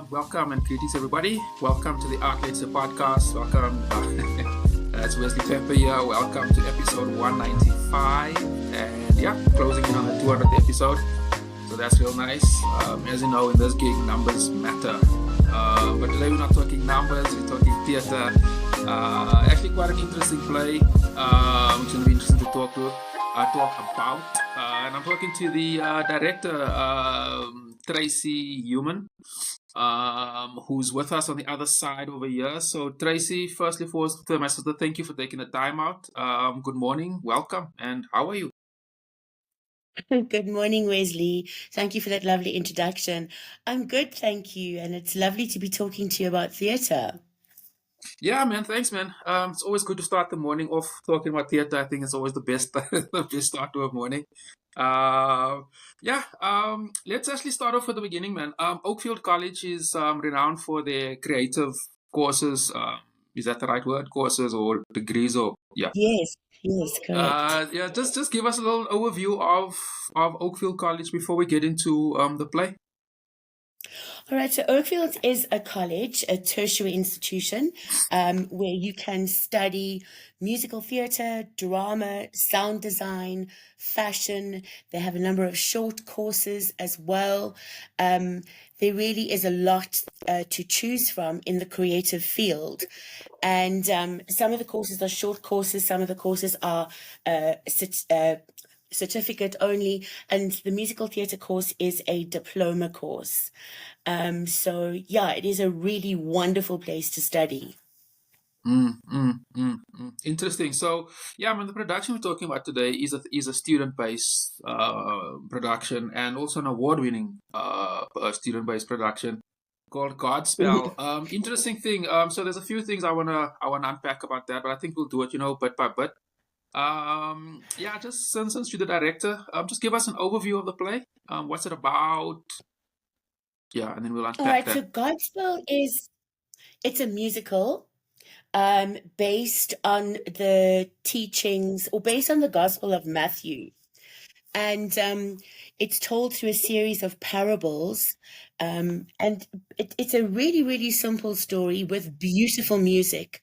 Welcome and greetings, everybody. Welcome to the Lexcia podcast. Welcome. It's Wesley Pepper here. Welcome to episode 195. And closing in on the 200th episode. So that's real nice. As you know, in this gig, numbers matter. But today we're not talking numbers, we're talking theatre. Actually, quite an interesting play, which will be interesting to talk about. And I'm talking to the director, Tracey Human, who's with us on the other side over here. So, Tracey, firstly, thank you for taking the time out. Good morning, welcome, and how are you? Good morning, Wesley. Thank you for that lovely introduction. I'm good, thank you. And it's lovely to be talking to you about theatre. Yeah, man. Thanks, man. It's always good to start the morning off talking about theatre. I think it's always the best, the best start to a morning. Let's actually start off at the beginning, man. Oakfield College is renowned for their creative courses. Is that the right word? Courses or degrees or yeah. Yes, correct. Just give us a little overview of Oakfield College before we get into the play. All right, so Oakfield is a college, a tertiary institution, where you can study musical theatre, drama, sound design, fashion. They have a number of short courses as well. There really is a lot to choose from in the creative field. And some of the courses are short courses, some of the courses are certificate only, and the musical theatre course is a diploma course. It is a really wonderful place to study. Interesting. So, the production we're talking about today is a student-based production and also an award-winning student-based production called Godspell. Interesting thing. So there's a few things I wanna unpack about that, but I think we'll do it, bit by bit. Just since you're the director, just give us an overview of the play. What's it about? Yeah, and then we'll All unpack right, so that. Godspell it's a musical based on the teachings or based on the Gospel of Matthew. And it's told through a series of parables. And it's a really, really simple story with beautiful music.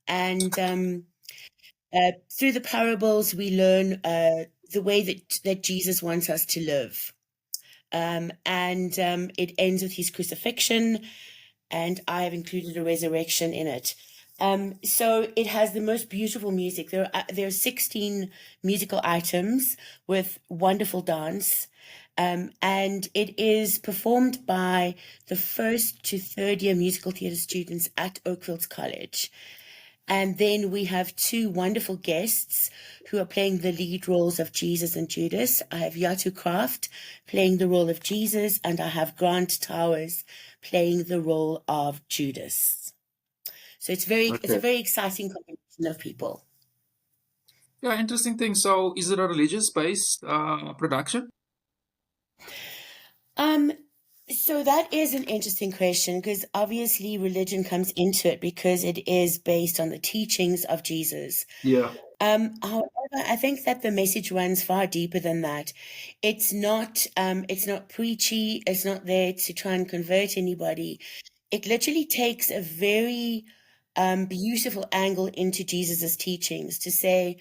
And through the parables, we learn the way that Jesus wants us to live. It ends with his crucifixion, and I have included a resurrection in it. So it has the most beautiful music. There are 16 musical items with wonderful dance. And it is performed by the first to third year musical theatre students at Oakfield College. And then we have two wonderful guests who are playing the lead roles of Jesus and Judas. I have Yatu Kraft playing the role of Jesus, and I have Grant Towers playing the role of Judas. So it's a very exciting combination of people. Yeah, interesting thing. So, is it a religious-based production? So that is an interesting question because obviously religion comes into it because it is based on the teachings of Jesus. Yeah. However, I think that the message runs far deeper than that. It's not preachy. It's not there to try and convert anybody. It literally takes a very beautiful angle into Jesus's teachings to say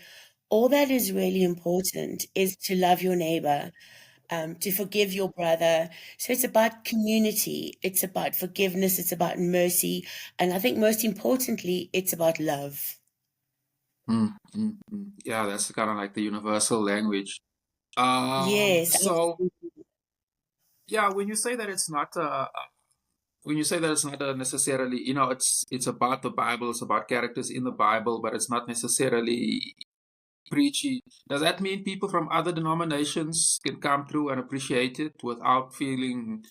all that is really important is to love your neighbor, to forgive your brother. So it's about community. It's about forgiveness. It's about mercy. And I think most importantly, it's about love. Yeah, that's kind of like the universal language. Yes, So absolutely. yeah, when you say that it's not necessarily, it's about the Bible, it's about characters in the Bible, but it's not necessarily preachy. Does that mean people from other denominations can come through and appreciate it without feeling,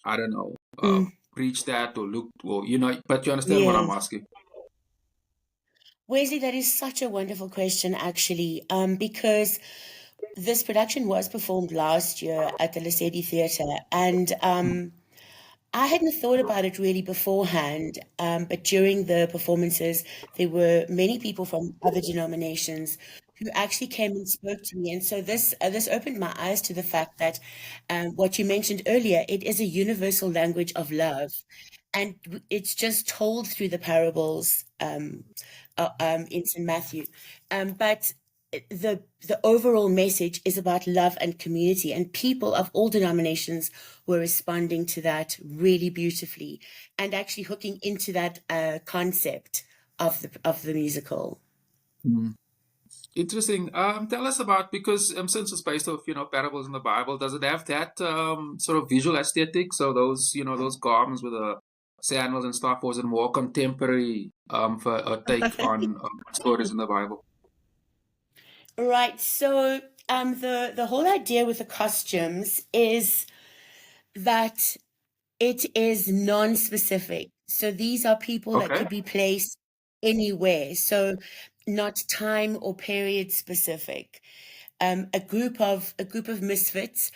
I don't know, Mm, preach that or look, or but you understand what I'm yes. asking? Wesley, that is such a wonderful question, actually, because this production was performed last year at the Lexcia Theatre, and I hadn't thought about it really beforehand, but during the performances, there were many people from other denominations who actually came and spoke to me. And so this opened my eyes to the fact that what you mentioned earlier, it is a universal language of love. And it's just told through the parables in St. Matthew. But the overall message is about love and community, and people of all denominations were responding to that really beautifully and actually hooking into that concept of the musical. Mm. Interesting. Tell us about, because since it's based off, parables in the Bible, does it have that sort of visual aesthetic? So those, those gardens with the sandals and stuff, or is it more contemporary for a take on stories in the Bible? Right. So the whole idea with the costumes is that it is non-specific. So these are people that Okay. could be placed anywhere. So not time or period specific. A group of misfits.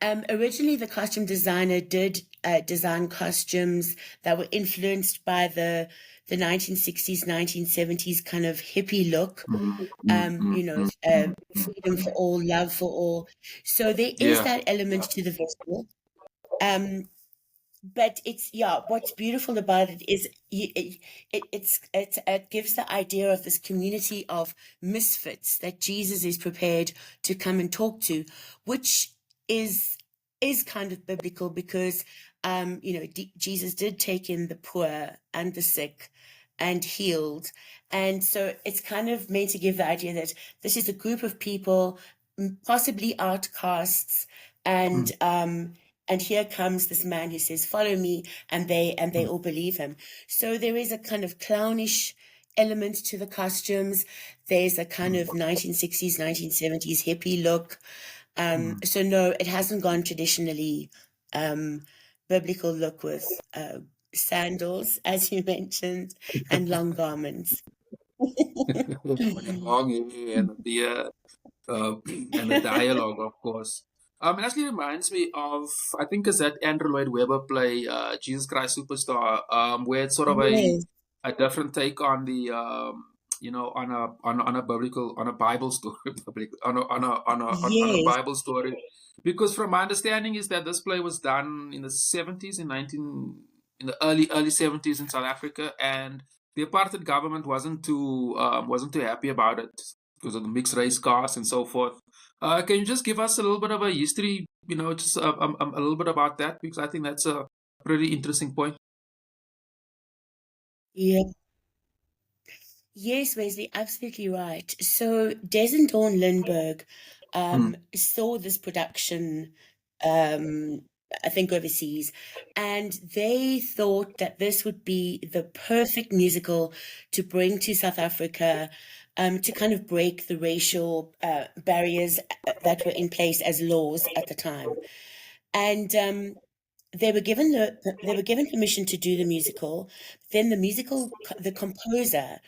Originally, the costume designer did design costumes that were influenced by the 1960s, 1970s kind of hippie look. Mm, mm, mm, mm, mm, mm, Freedom for all, love for all. So there is Yeah. that element to the visual. But what's beautiful about it is it gives the idea of this community of misfits that Jesus is prepared to come and talk to, which is kind of biblical because Jesus did take in the poor and the sick and healed, and so it's kind of meant to give the idea that this is a group of people, possibly outcasts, Mm, and here comes this man who says, "Follow me," and they mm, all believe him. So there is a kind of clownish element to the costumes. There's a kind mm, of 1960s, 1970s hippie look. mm. So no, it hasn't gone traditionally biblical look with sandals, as you mentioned, and long garments. With the long hair and the beard. And the dialogue, of course. It actually reminds me of, I think it's that Andrew Lloyd Webber play, Jesus Christ Superstar, where it's sort of Yes, a different take on the, on a biblical, on a Bible story, on a yes, Bible story. Because from my understanding is that this play was done in the 70s, in the early 70s in South Africa, and the apartheid government wasn't too happy about it because of the mixed race cast and so forth. Can you just give us a little bit of a history, just a little bit about that? Because I think that's a pretty interesting point. yeah. Yes, Wesley, absolutely right. So Des and Dawn Lindbergh Mm, saw this production, um, I think overseas, and they thought that this would be the perfect musical to bring to South Africa, to kind of break the racial barriers that were in place as laws at the time. And they were given permission to do the musical. Then the composer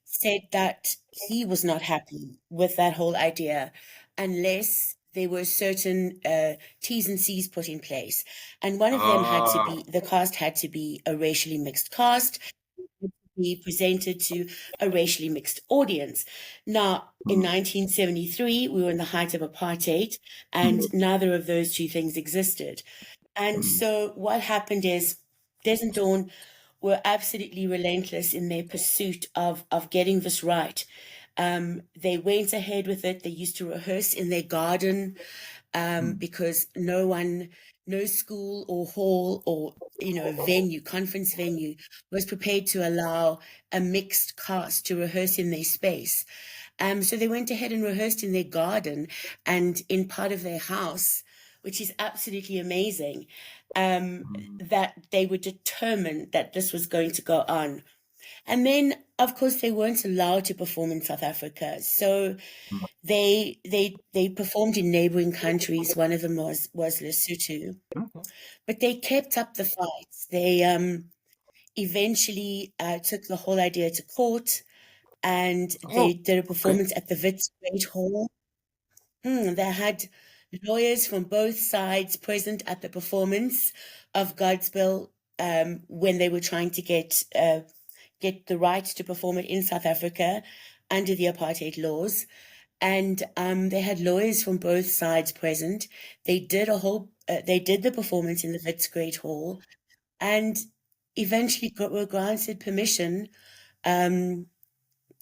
said that he was not happy with that whole idea unless there were certain T's and C's put in place. And one of them had to ah, be, the cast had to be a racially mixed cast, be presented to a racially mixed audience. Now, in mm, 1973, we were in the height of apartheid, and neither of those two things existed. And mm, so what happened is Des and Dawn were absolutely relentless in their pursuit of getting this right. They went ahead with it. They used to rehearse in their garden mm, because no school or hall or venue, conference venue, was prepared to allow a mixed cast to rehearse in their space. So they went ahead and rehearsed in their garden and in part of their house, which is absolutely amazing. mm, That they were determined that this was going to go on. And then, of course, they weren't allowed to perform in South Africa. So mm. they performed in neighboring countries. One of them was Lesotho. Okay. But they kept up the fights. They eventually took the whole idea to court, and they Oh, did a okay. performance at the Wits Great Hall. They had lawyers from both sides present at the performance of Godspell when they were trying to get the right to perform it in South Africa under the apartheid laws. and they had lawyers from both sides present. They did they did the performance in the Wits Great Hall, and eventually were granted permission.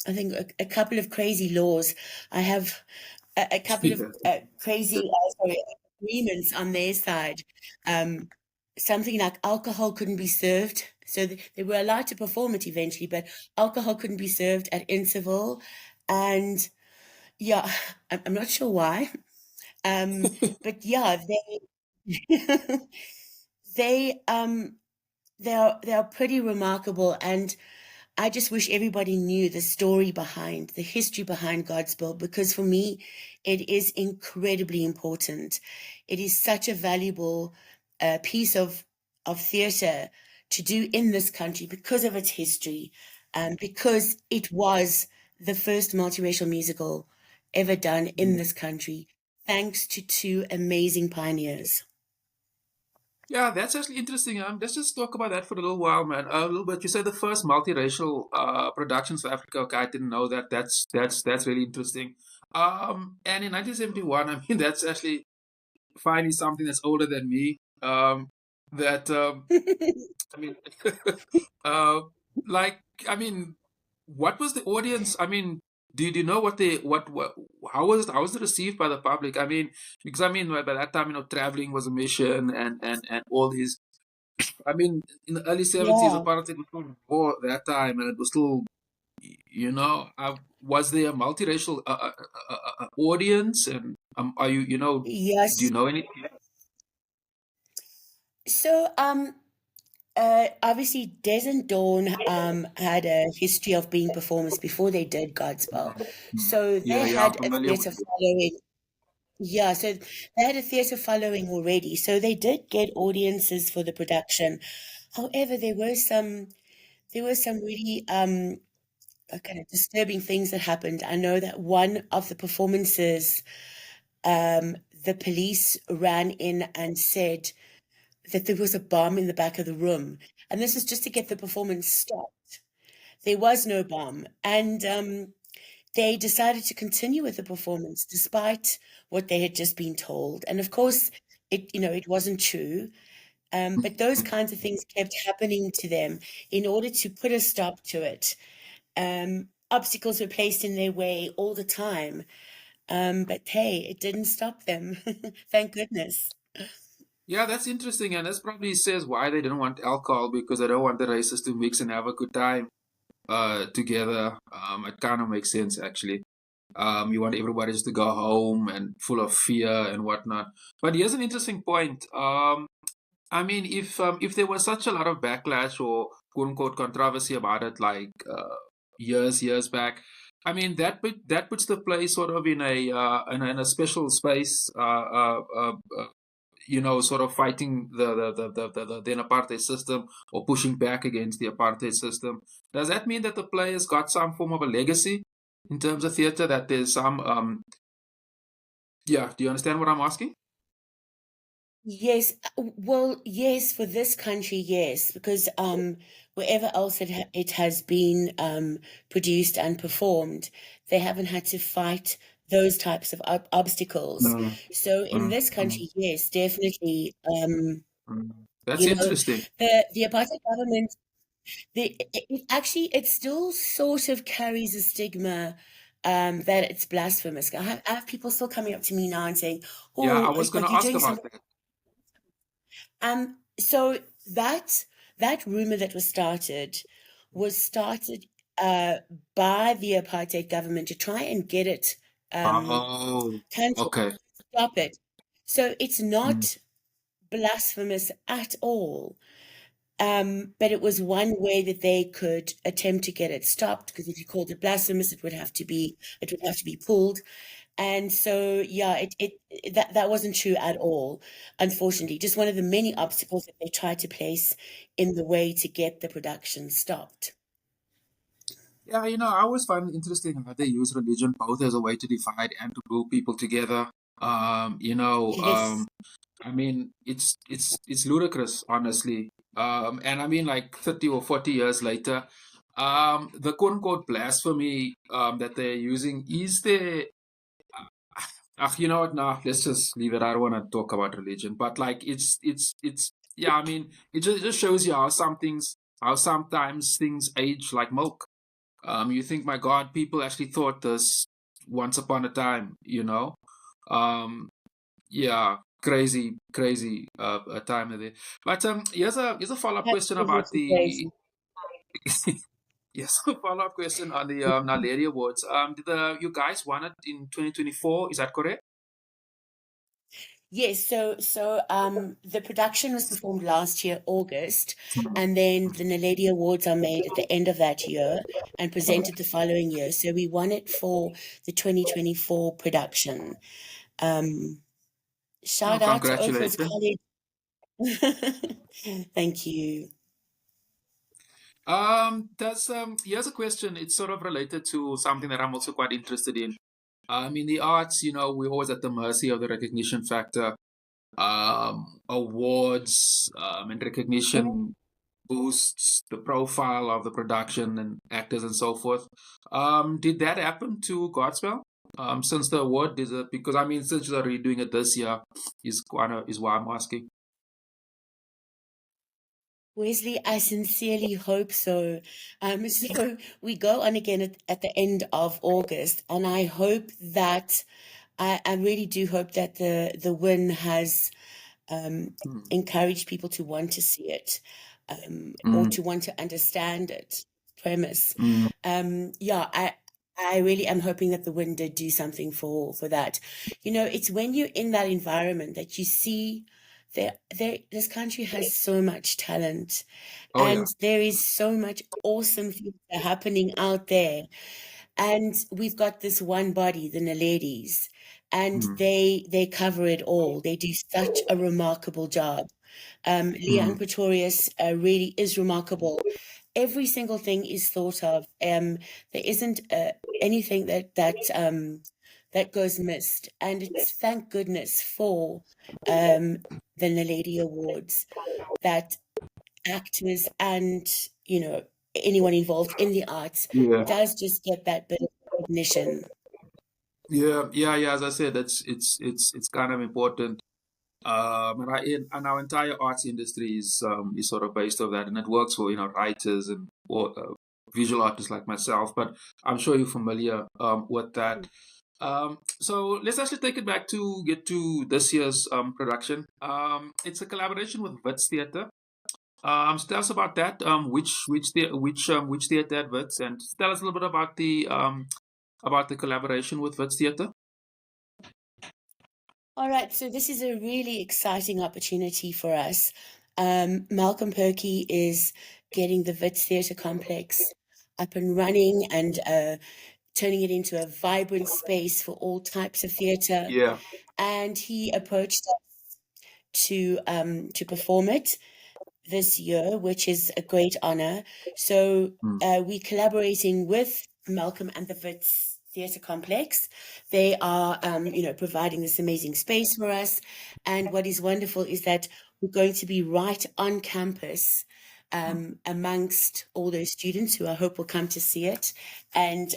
I think a couple of crazy laws. I have a couple of crazy agreements on their side. Something like alcohol couldn't be served. So they were allowed to perform it eventually, but alcohol couldn't be served at interval. And yeah, I'm not sure why. But yeah, they they are pretty remarkable, and I just wish everybody knew the story behind, the history behind Godspell, because for me, it is incredibly important. It is such a valuable piece of theatre to do in this country because of its history, because it was the first multiracial musical ever done in this country, thanks to two amazing pioneers. Yeah, that's actually interesting. Let's just talk about that for a little while, man. A little bit. You said the first multiracial productions for Africa. Okay, I didn't know that. That's really interesting. And in 1971, I mean, that's actually finally something that's older than me. That I mean, uh, like, I mean, what was the audience? I mean, do you know what they what how was it received by the public? I mean, because I mean, by that time, traveling was a mission, and all these. I mean, in the early 70s, Yeah. apartheid was still war that time, and it was still, was there a multiracial audience? And are you, do you Yes. know anything? So, obviously, Des and Dawn had a history of being performers before they did Godspell. So Yeah, they yeah, I'm had a familiar with theatre it. following. Yeah, so they had a theatre following already. So they did get audiences for the production. However, there were some really kind of disturbing things that happened. I know that one of the performances, the police ran in and said that there was a bomb in the back of the room. And this is just to get the performance stopped. There was no bomb. And they decided to continue with the performance despite what they had just been told. And of course, it wasn't true. But those kinds of things kept happening to them in order to put a stop to it. Obstacles were placed in their way all the time. But hey, it didn't stop them. Thank goodness. Yeah, that's interesting, and this probably says why they didn't want alcohol, because they don't want the races to mix and have a good time together. It kind of makes sense, actually. You want everybody just to go home and full of fear and whatnot. But here's an interesting point. I mean, if there was such a lot of backlash or quote unquote controversy about it, like years back, I mean that puts the play sort of in in a special space. Sort of fighting the then apartheid system, or pushing back against the apartheid system. Does that mean that the play has got some form of a legacy in terms of theater? That there's some yeah. Do you understand what I'm asking? Yes, well, yes, for this country, yes, because wherever else it has been produced and performed, they haven't had to fight those types of obstacles. Mm, So in mm, this mm, country, yes, definitely, mm. That's you know, interesting. the apartheid government, it still sort of carries a stigma that it's blasphemous. I have people still coming up to me now and saying, Yeah, I "Oh, was going like to you're ask doing about something." that. So that rumor that was started uh, by the apartheid government to try and get it Oh, cancelled, okay. stop it. So it's Mm. not blasphemous at all. But it was one way that they could attempt to get it stopped, because if you called it blasphemous, it would have to be pulled. And so, yeah, that wasn't true at all, unfortunately. Just one of the many obstacles that they tried to place in the way to get the production stopped. Yeah, I always find it interesting how they use religion both as a way to divide and to pull people together. Um, you know, Yes. um, I mean, it's ludicrous, honestly. And I mean, like 30 or 40 years later, the quote unquote blasphemy that they're using, is there? You know what? Nah, let's just leave it. I don't want to talk about religion, but like yeah. I mean, it just shows you how sometimes things age like milk. You think, my God, people actually thought this once upon a time, you know? Um, yeah, crazy a time of it. But here's a follow-up question about Absolutely the crazy. yes, a follow-up question on the Naledi Awards. Did you guys won it in 2024? Is that correct? Yes, the production was performed last year, August, and then the Naledi Awards are made at the end of that year and presented the following year. So we won it for the 2024 production. Um, Oh, Shout out to Oakfield congratulations. College. Thank you. That's here's a question. It's sort of related to something that I'm also quite interested in. In the arts, we're always at the mercy of the recognition factor. Awards and recognition boosts the profile of the production and actors and so forth. Did that happen to Godspell? Since the award is because since you're redoing it this year, is why I'm asking. Wesley, I sincerely hope so. So we go on again at the end of August, and I hope that I really do hope that the win has Mm, encouraged people to want to see it, or mm, to want to understand it premise. mm, Yeah, I really am hoping that the win did do something for that. It's when you're in that environment that you see this country has so much talent, oh and yeah. there is so much awesome things that are happening out there. And we've got this one body, the Naledi's, and Mm, they cover it all. They do such a remarkable job. Leanne mm, Pretorius really is remarkable. Every single thing is thought of. There isn't anything that goes missed, and it's thank goodness for the Naledi Awards that actors and anyone involved in the arts yeah. does just get that bit of recognition. Yeah. As I said, it's kind of important. And our entire arts industry is sort of based on that, and it works for writers and or visual artists like myself. But I'm sure you're familiar with that. So let's actually take it back to get to this year's production. It's a collaboration with Wits Theatre. So tell us about that. Which theatre at Wits, and tell us a little bit about the collaboration with Wits Theatre. All right, so this is a really exciting opportunity for us. Malcolm Perky is getting the Wits Theatre Complex up and running and turning it into a vibrant space for all types of theatre. Yeah. And he approached us to perform it this year, which is a great honor. So Mm, we're collaborating with Malcolm and the Wits Theatre Complex. They are, providing this amazing space for us. And what is wonderful is that we're going to be right on campus mm. amongst all those students who I hope will come to see it. And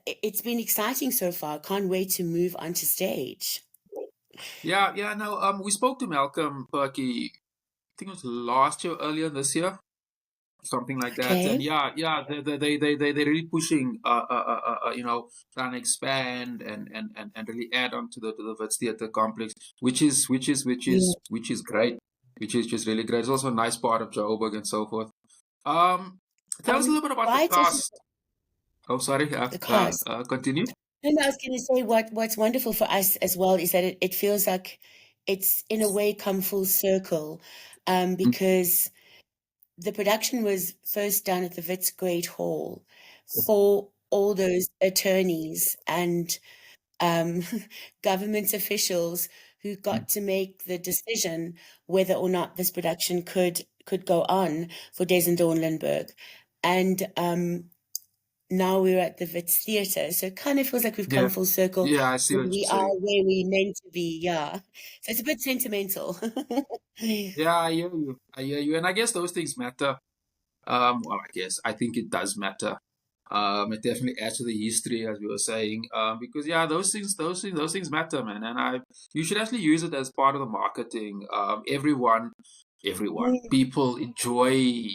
it's been exciting so far. Can't wait to move onto stage. Yeah. No, we spoke to Malcolm Perky. I think it was last year, earlier this year, something like that. And Okay. yeah, they're really pushing, trying to expand and really add on to the Wits Theatre complex, Yeah. which is great, which is just really great. It's also a nice part of Joburg and so forth. Um, Tell us a little bit about the Why it's also cast. Oh, sorry. the cast. Continue. And I was going to say what's wonderful for us as well is that it feels like it's in a way come full circle, Mm, because the production was first done at the Wits Great Hall for all those attorneys and um, government officials who mm. got to make the decision whether or not this production could go on for Des and Dawn Lindbergh. And now we're at the Wits Theatre. So it kind of feels like we've come Yeah, full circle. yeah, I see what We you're are saying. where we're meant to be, yeah. So it's a bit sentimental. Yeah, I hear you. And I guess those things matter. Well, I think it does matter. It definitely adds to the history, as we were saying, because yeah, those things matter, man. And you should actually use it as part of the marketing. Mm, People enjoy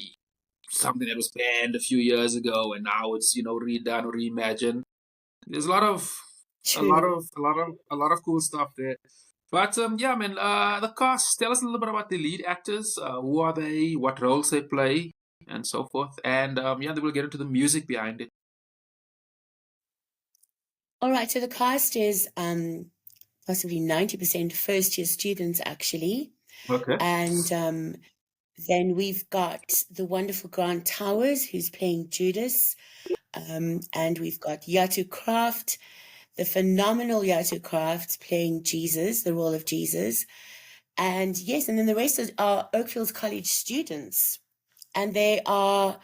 something that was banned a few years ago, and now it's redone or reimagined. There's true. a lot of cool stuff there. But yeah, man, the cast. Tell us a little bit about the lead actors. Who are they? What roles they play, and so forth. And yeah, then we'll get into the music behind it. All right, so the cast is possibly 90% first year students, actually. Okay. And then we've got the wonderful Grant Towers, who's playing Judas. And we've got Yatu Kraft, the phenomenal Yatu Kraft, playing Jesus, the role of Jesus. And yes, and then the rest are Oakfield College students. And they are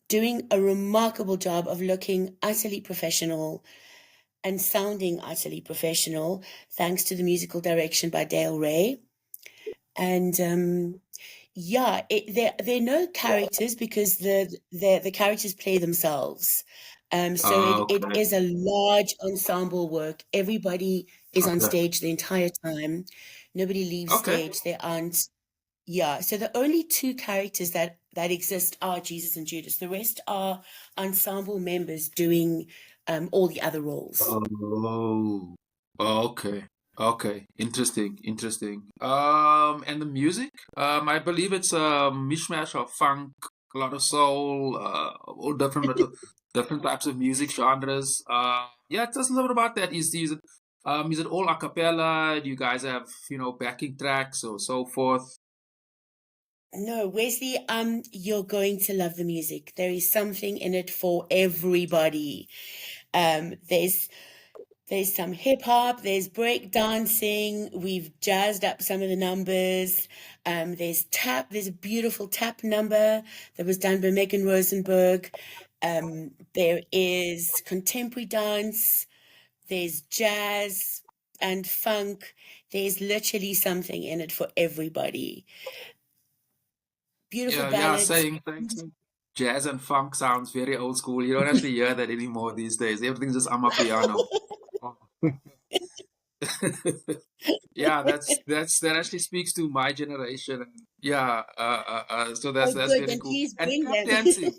doing a remarkable job of looking utterly professional and sounding utterly professional, thanks to the musical direction by Dale Ray. And yeah, they're no characters because the characters play themselves. So it Okay. is a large ensemble work. Everybody is on Okay. stage the entire time. Nobody leaves Okay. stage. There aren't. Yeah. So the only two characters that exist are Jesus and Judas. The rest are ensemble members doing all the other roles. Oh. Okay. Okay. Interesting. Interesting. And the music? I believe it's a mishmash of funk, a lot of soul, all different types of music genres. Yeah, tell us a little bit about that. Is it all a cappella? Do you guys have, backing tracks or so forth? No, Wesley, you're going to love the music. There is something in it for everybody. Um, there's there's some hip hop, there's break dancing, we've jazzed up some of the numbers. There's a beautiful tap number that was done by Megan Rosenberg. There is contemporary dance, there's jazz and funk. There's literally something in it for everybody. Beautiful Yeah, yeah, ballads. saying jazz and funk sounds very old school. You don't actually hear that anymore these days. Everything's just amapiano. Oh. Yeah, that actually speaks to my generation. And yeah, so Oh, that's good. really Then cool. please And bring tap them. dancing.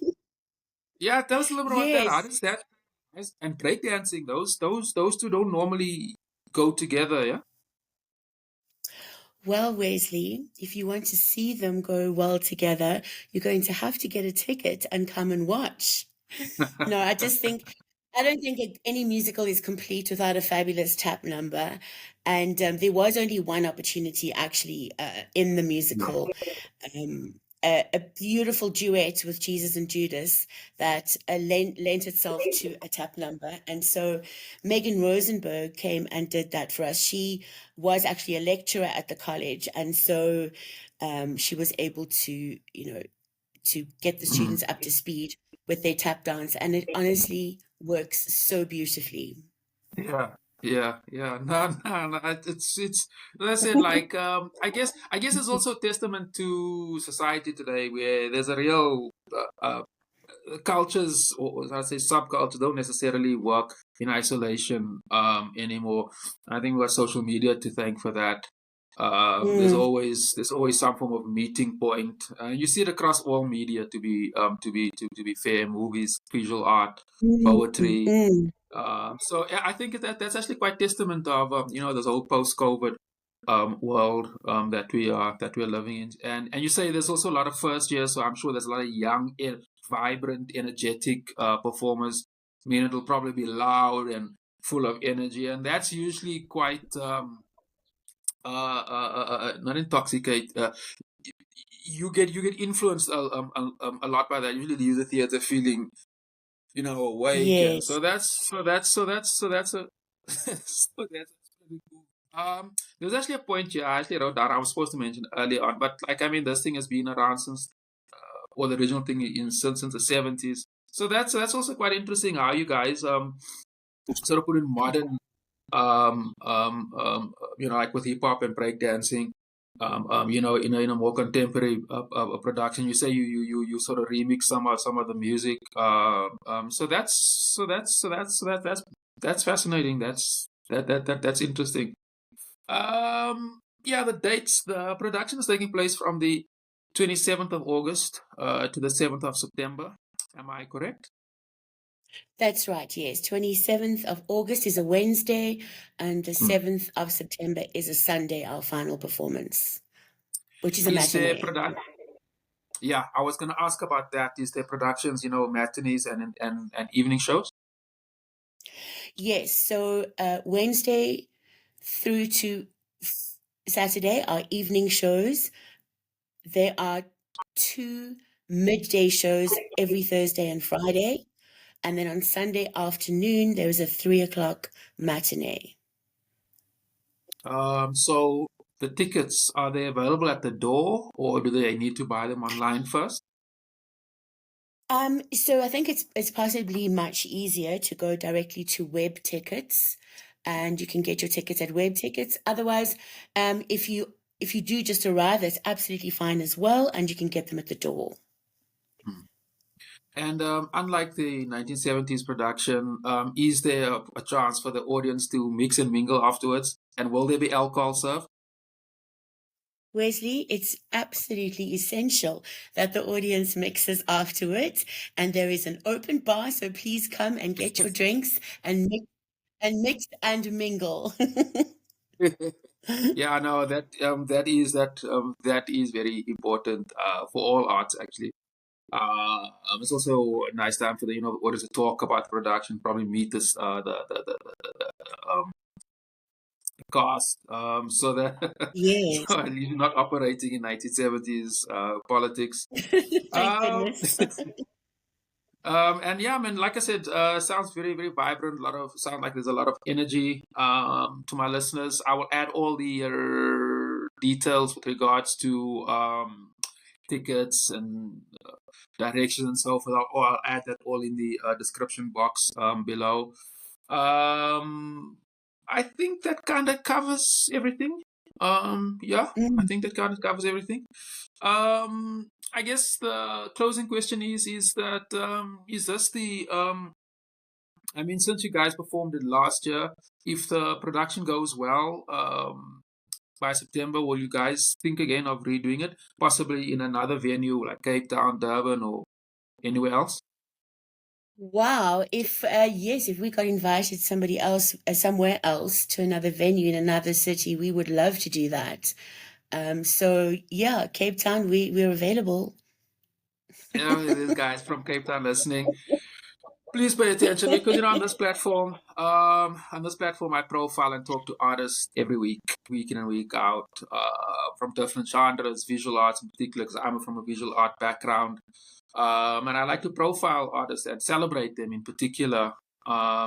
Yeah, tell us a little bit about that. How Yes. does that and break dancing? Those two don't normally go together. Yeah. Well, Wesley, if you want to see them go well together, you're going to have to get a ticket and come and watch. No, I don't think any musical is complete without a fabulous tap number. And there was only one opportunity actually in the musical, um, a beautiful duet with Jesus and Judas that lent itself to a tap number. And so Megan Rosenberg came and did that for us. She was actually a lecturer at the college. And so she was able to, to get the Mhm. students up to speed with their tap dance. And it honestly works so beautifully. Yeah, yeah. No, no, no. It's. That's it. Like, I guess it's also a testament to society today, where there's a real cultures, or I say subcultures, don't necessarily work in isolation anymore. I think we have social media to thank for that. Mm, There's always some form of meeting point. You see it across all media. To be fair, movies, visual art, mm, poetry. mm. So yeah, I think that's actually quite testament of this whole post-COVID world that we're living in. And you say there's also a lot of first years, so I'm sure there's a lot of young, vibrant, energetic performers. I mean, it'll probably be loud and full of energy, and that's usually quite not intoxicate. You get influenced a lot by that. Usually, leave the theater feeling awake, and Yes. so that's a so that's really cool. There's actually a point here I actually wrote down. I was supposed to mention early on, but like I mean, this thing has been around since, or the original thing since the 70s. So that's also quite interesting how you guys sort of put in modern like with hip hop and breakdancing. in a more contemporary production. You say you sort of remix some of the music. That's fascinating. That's interesting. Yeah, the dates. The production is taking place from the 27th of August to the 7th of September. Am I correct? That's right, yes. 27th of August is a Wednesday, and the 7th of September is a Sunday, our final performance, which is a Is there matinee. production? Yeah, I was going to ask about that. Is there productions, matinees and evening shows? Yes, so Wednesday through to Saturday are evening shows. There are 2 midday shows every Thursday and Friday. And then on Sunday afternoon, there is a 3 o'clock matinee. So the tickets, are they available at the door, or do they need to buy them online first? So I think it's possibly much easier to go directly to Webtickets, and you can get your tickets at Webtickets. Otherwise, if you do just arrive, that's absolutely fine as well, and you can get them at the door. And unlike the 1970s production, is there a chance for the audience to mix and mingle afterwards? And will there be alcohol served? Wesley, it's absolutely essential that the audience mixes afterwards, and there is an open bar, so please come and get your drinks and mix and mingle. Yeah, no, that is very important for all arts actually. It's also a nice time for the audience to talk about production, probably meet this cast, so that Yes. so at least not operating in 1970s politics. Thank Um, goodness. and yeah, I mean, like I said, sounds very, very vibrant. Sound like there's a lot of energy. To my listeners, I will add all the details with regards to tickets and directions and so forth. I'll add that all in the description box below. I think that kind of covers everything. Yeah, I think that kind of covers everything. I guess the closing question is that is this the I mean, since you guys performed it last year, if the production goes well, by September, will you guys think again of redoing it, possibly in another venue like Cape Town, Durban, or anywhere else? Wow, if we got invited somewhere else to another venue in another city, we would love to do that. So yeah, Cape Town, we're available. Yeah, these guys from Cape Town listening. Please pay attention because on this platform, I profile and talk to artists every week in and week out, from different genres, visual arts in particular, because I'm from a visual art background, and I like to profile artists and celebrate them in particular.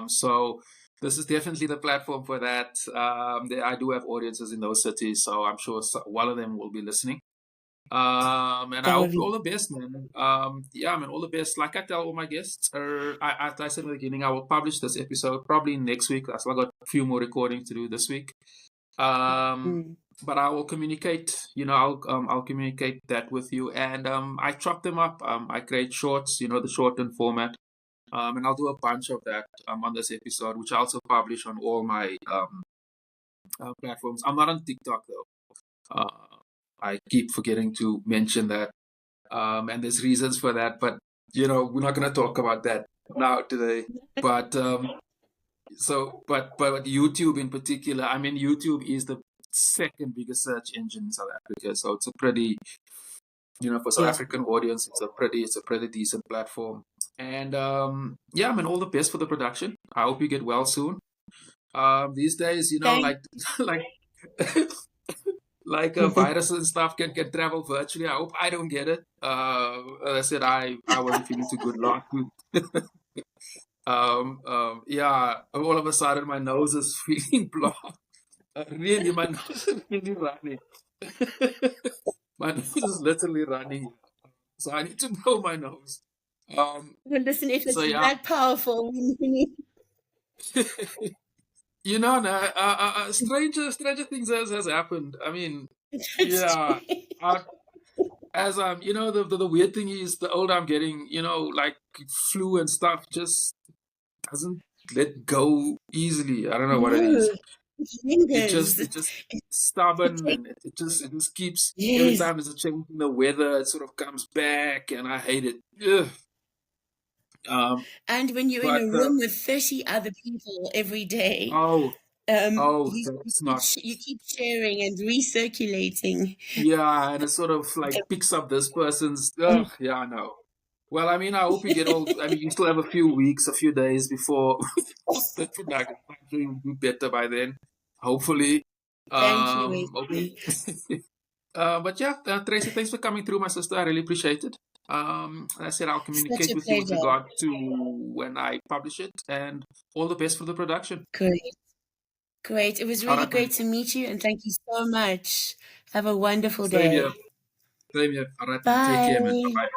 So this is definitely the platform for that. I do have audiences in those cities, so I'm sure one of them will be listening. And I That would hope you be all the best, man. Yeah, man, all the best. Like I tell all my guests, as I said in the beginning, I will publish this episode probably next week. I still got a few more recordings to do this week. mm, But I will communicate. I'll communicate that with you, and I chop them up. I create shorts. The shortened format. And I'll do a bunch of that on this episode, which I also publish on all my platforms. I'm not on TikTok though. I keep forgetting to mention that, and there's reasons for that. But we're not going to talk about that now today. But but YouTube in particular. I mean, YouTube is the second biggest search engine in South Africa, so it's a pretty, for South yeah. African audience, it's a pretty decent platform. And yeah, I mean, all the best for the production. I hope you get well soon. These days, Thank like like viruses and stuff can travel virtually. I hope I don't get it. As I said, I wasn't feeling too good last week. Yeah, all of a sudden my nose is feeling blocked. Really, my nose is really running. My nose is literally running. So I need to blow my nose. Well, listen, if So it's yeah, that powerful, we need no, stranger things has happened. I mean, That's Yeah. true. I, as the weird thing is, the older I'm getting, like flu and stuff just doesn't let go easily. I don't know what it No, is. it It lingers. just it just It, it stubborn, takes, and it just keeps, every yes. time there's a change in the weather, it sort of comes back, and I hate it. Ugh. Um, And when you're in but a room with 30 other people every day, oh oh, you that's keep not. you keep sharing and recirculating. Yeah, and it sort of like picks up this person's. Ugh, yeah, I know. Well, I mean, I hope you get all. I mean, you still have a few weeks, a few days before the product will be better by then. Hopefully. Thank you, Okay. Wesley. But yeah, Tracy, thanks for coming through, my sister. I really appreciate it. As I said, I'll Such communicate a with you with pleasure. regard to when I publish it, and all the best for the production. Great. Great. It was All really right, man. great to meet you, and thank you so much. Have a wonderful Same here. day. Same here. All right, man. Take care, man. Bye. Bye bye.